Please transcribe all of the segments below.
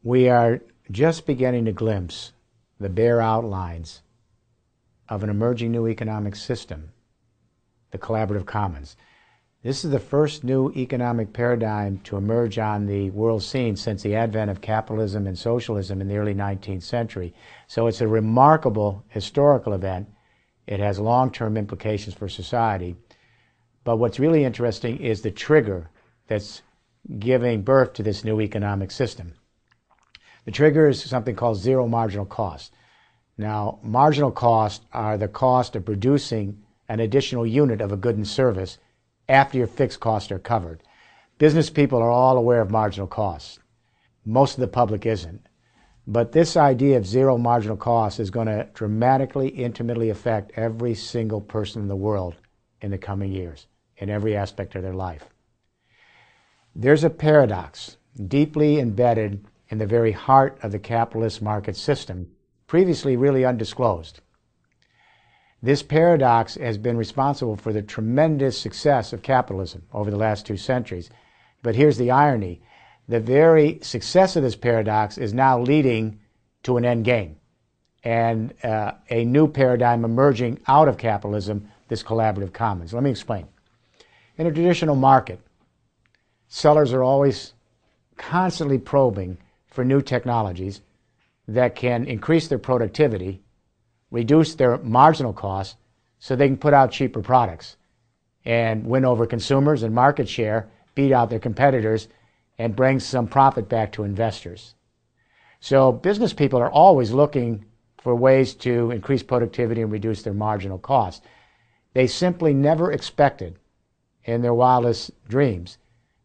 We are just beginning to glimpse the bare outlines of an emerging new economic system, the collaborative commons. This is the first new economic paradigm to emerge on the world scene since the advent of capitalism and socialism in the early 19th century. So it's a remarkable historical event. It has long-term implications for society. But what's really interesting is the trigger that's giving birth to this new economic system. The trigger is something called zero marginal cost. Now, marginal costs are the cost of producing an additional unit of a good and service after your fixed costs are covered. Business people are all aware of marginal costs. Most of the public isn't. But this idea of zero marginal cost is going to dramatically, intimately affect every single person in the world in the coming years, in every aspect of their life. There's a paradox deeply embedded in the very heart of the capitalist market system, previously really undisclosed. This paradox has been responsible for the tremendous success of capitalism over the last 2 centuries. But here's the irony. The very success of this paradox is now leading to an end game and a new paradigm emerging out of capitalism, this collaborative commons. Let me explain. In a traditional market, sellers are always constantly probing for new technologies that can increase their productivity, reduce their marginal costs so they can put out cheaper products and win over consumers and market share, beat out their competitors, and bring some profit back to investors. So business people are always looking for ways to increase productivity and reduce their marginal costs. They simply never expected in their wildest dreams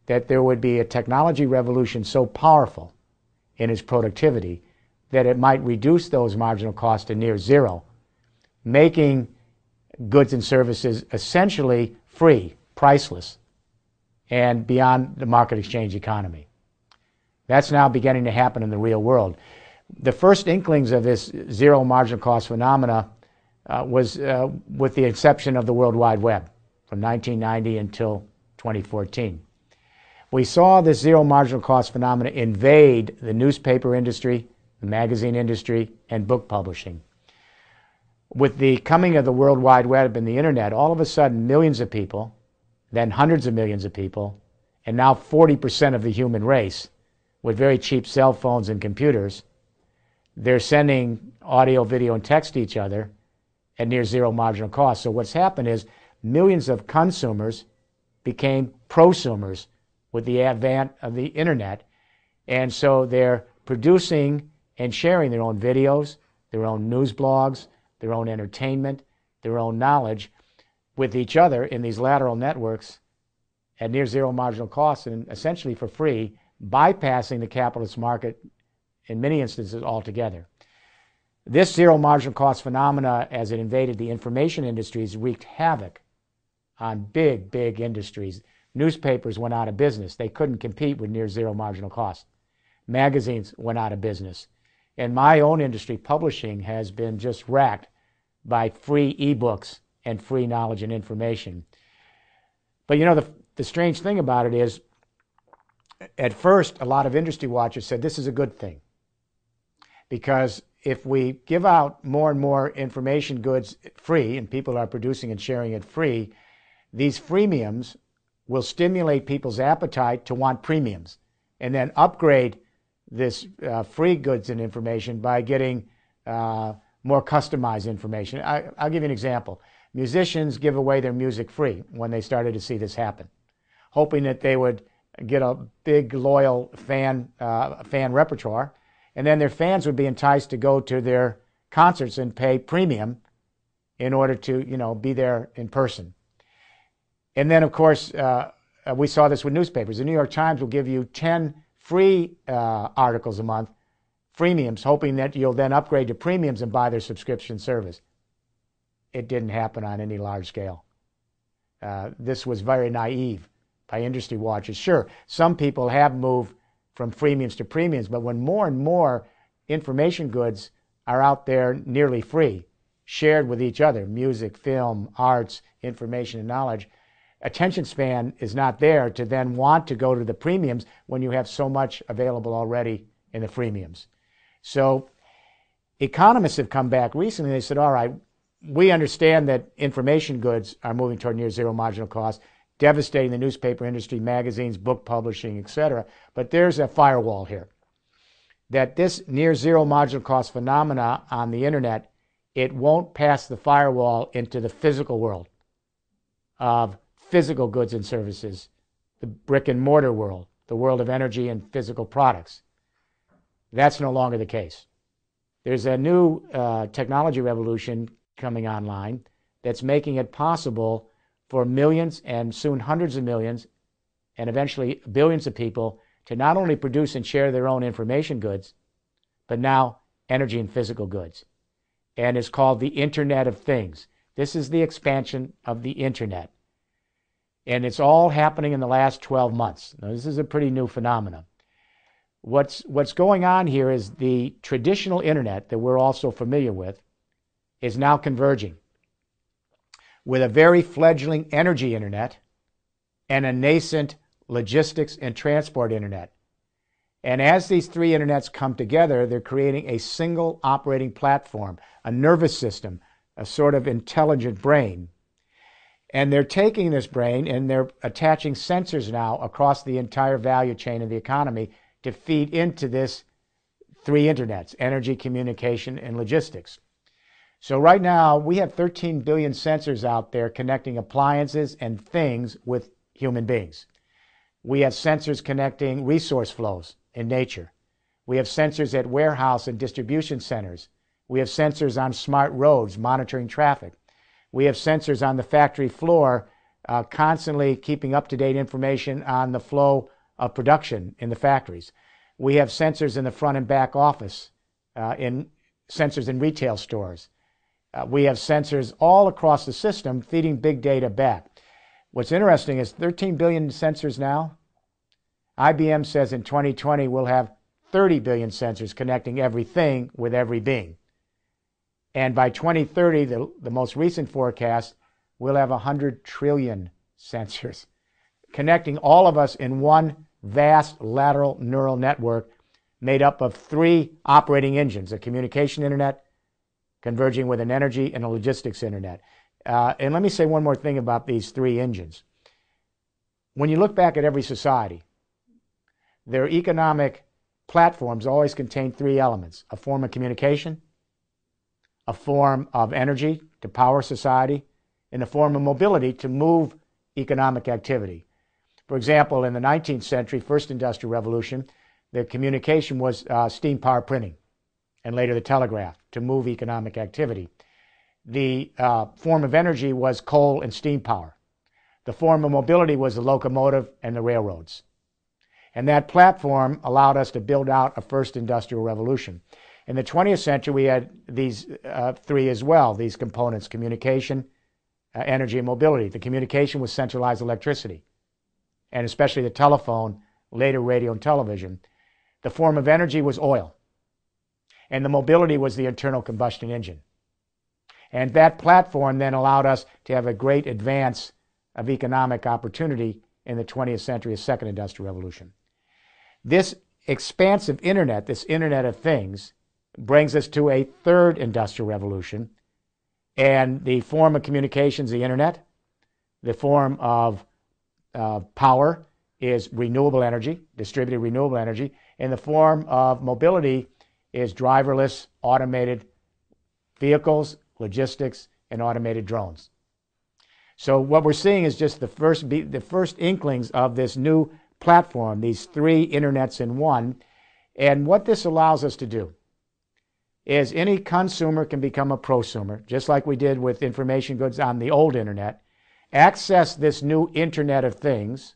that there would be a technology revolution so powerful in its productivity that it might reduce those marginal costs to near zero, making goods and services essentially free, priceless, and beyond the market exchange economy. That's now beginning to happen in the real world. The first inklings of this zero marginal cost phenomena was with the inception of the World Wide Web from 1990 until 2014. We saw this zero marginal cost phenomena invade the newspaper industry, the magazine industry, and book publishing. With the coming of the World Wide Web and the internet, all of a sudden millions of people, then hundreds of millions of people, and now 40% of the human race with very cheap cell phones and computers, they're sending audio, video, and text to each other at near zero marginal cost. So what's happened is millions of consumers became prosumers with the advent of the internet, and so they're producing and sharing their own videos, their own news blogs, their own entertainment, their own knowledge with each other in these lateral networks at near zero marginal cost and essentially for free, bypassing the capitalist market in many instances altogether. This zero marginal cost phenomena, as it invaded the information industries, wreaked havoc on big, big industries. Newspapers went out of business. They couldn't compete with near zero marginal cost. Magazines went out of business. And my own industry, publishing, has been just racked by free ebooks and free knowledge and information. But you know, the strange thing about it is, at first, a lot of industry watchers said this is a good thing. Because if we give out more and more information goods free, and people are producing and sharing it free, these freemiums will stimulate people's appetite to want premiums and then upgrade this free goods and information by getting more customized information. I'll give you an example. Musicians give away their music free when they started to see this happen, hoping that they would get a big, loyal fan repertoire, and then their fans would be enticed to go to their concerts and pay premium in order to, you know, be there in person. And then, of course, we saw this with newspapers. The New York Times will give you 10 free articles a month, freemiums, hoping that you'll then upgrade to premiums and buy their subscription service. It didn't happen on any large scale. This was very naive by industry watchers. Sure, some people have moved from freemiums to premiums, but when more and more information goods are out there nearly free, shared with each other, music, film, arts, information, and knowledge, attention span is not there to then want to go to the premiums when you have so much available already in the freemiums. So economists have come back recently. They said, all right, we understand that information goods are moving toward near zero marginal cost, devastating the newspaper industry, magazines, book publishing, etc. But there's a firewall here. That this near zero marginal cost phenomena on the internet, it won't pass the firewall into the physical world of physical goods and services, the brick and mortar world, the world of energy and physical products. That's no longer the case. There's a new technology revolution coming online that's making it possible for millions and soon hundreds of millions and eventually billions of people to not only produce and share their own information goods, but now energy and physical goods. And it's called the Internet of Things. This is the expansion of the Internet. And it's all happening in the last 12 months. Now, this is a pretty new phenomenon. What's going on here is the traditional Internet that we're also familiar with is now converging with a very fledgling energy Internet and a nascent logistics and transport Internet. And as these three Internets come together, they're creating a single operating platform, a nervous system, a sort of intelligent brain. And they're taking this brain and they're attaching sensors now across the entire value chain of the economy to feed into this three Internets: energy, communication, and logistics. So right now, we have 13 billion sensors out there connecting appliances and things with human beings. We have sensors connecting resource flows in nature. We have sensors at warehouse and distribution centers. We have sensors on smart roads monitoring traffic. We have sensors on the factory floor constantly keeping up-to-date information on the flow of production in the factories. We have sensors in the front and back office, sensors in retail stores. We have sensors all across the system feeding big data back. What's interesting is 13 billion sensors now. IBM says in 2020 we'll have 30 billion sensors connecting everything with every being. And by 2030, the most recent forecast, we'll have 100 trillion sensors connecting all of us in one vast lateral neural network made up of three operating engines: a communication Internet converging with an energy and a logistics Internet. And let me say one more thing about these three engines. When you look back at every society, their economic platforms always contain three elements: a form of communication, a form of energy to power society, and a form of mobility to move economic activity. For example, in the 19th century, first industrial revolution, the communication was steam power printing, and later the telegraph to move economic activity. The form of energy was coal and steam power. The form of mobility was the locomotive and the railroads. And that platform allowed us to build out a first industrial revolution. In the 20th century, we had these three as well, these components: communication, energy, and mobility. The communication was centralized electricity, and especially the telephone, later radio and television. The form of energy was oil, and the mobility was the internal combustion engine. And that platform then allowed us to have a great advance of economic opportunity in the 20th century, a second industrial revolution. This expansive Internet, this Internet of Things, brings us to a third industrial revolution. And the form of communication is the Internet. The form of power is renewable energy, distributed renewable energy. And the form of mobility is driverless, automated vehicles, logistics, and automated drones. So what we're seeing is just the first inklings of this new platform, these three Internets in one. And what this allows us to do is any consumer can become a prosumer, just like we did with information goods on the old Internet, access this new Internet of Things,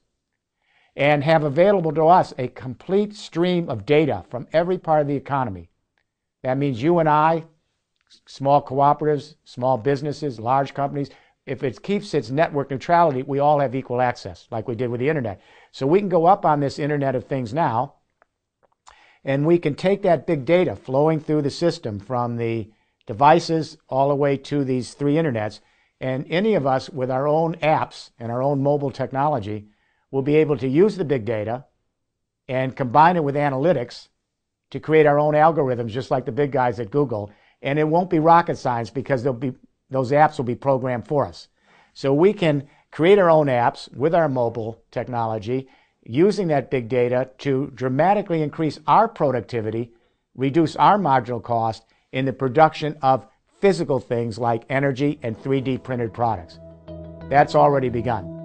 and have available to us a complete stream of data from every part of the economy. That means you and I, small cooperatives, small businesses, large companies, if it keeps its network neutrality, we all have equal access, like we did with the Internet. So we can go up on this Internet of Things now, and we can take that big data flowing through the system from the devices all the way to these three Internets, and any of us with our own apps and our own mobile technology will be able to use the big data and combine it with analytics to create our own algorithms, just like the big guys at Google. And it won't be rocket science because those apps will be programmed for us. So we can create our own apps with our mobile technology, using that big data to dramatically increase our productivity, reduce our marginal cost in the production of physical things like energy and 3D printed products. That's already begun.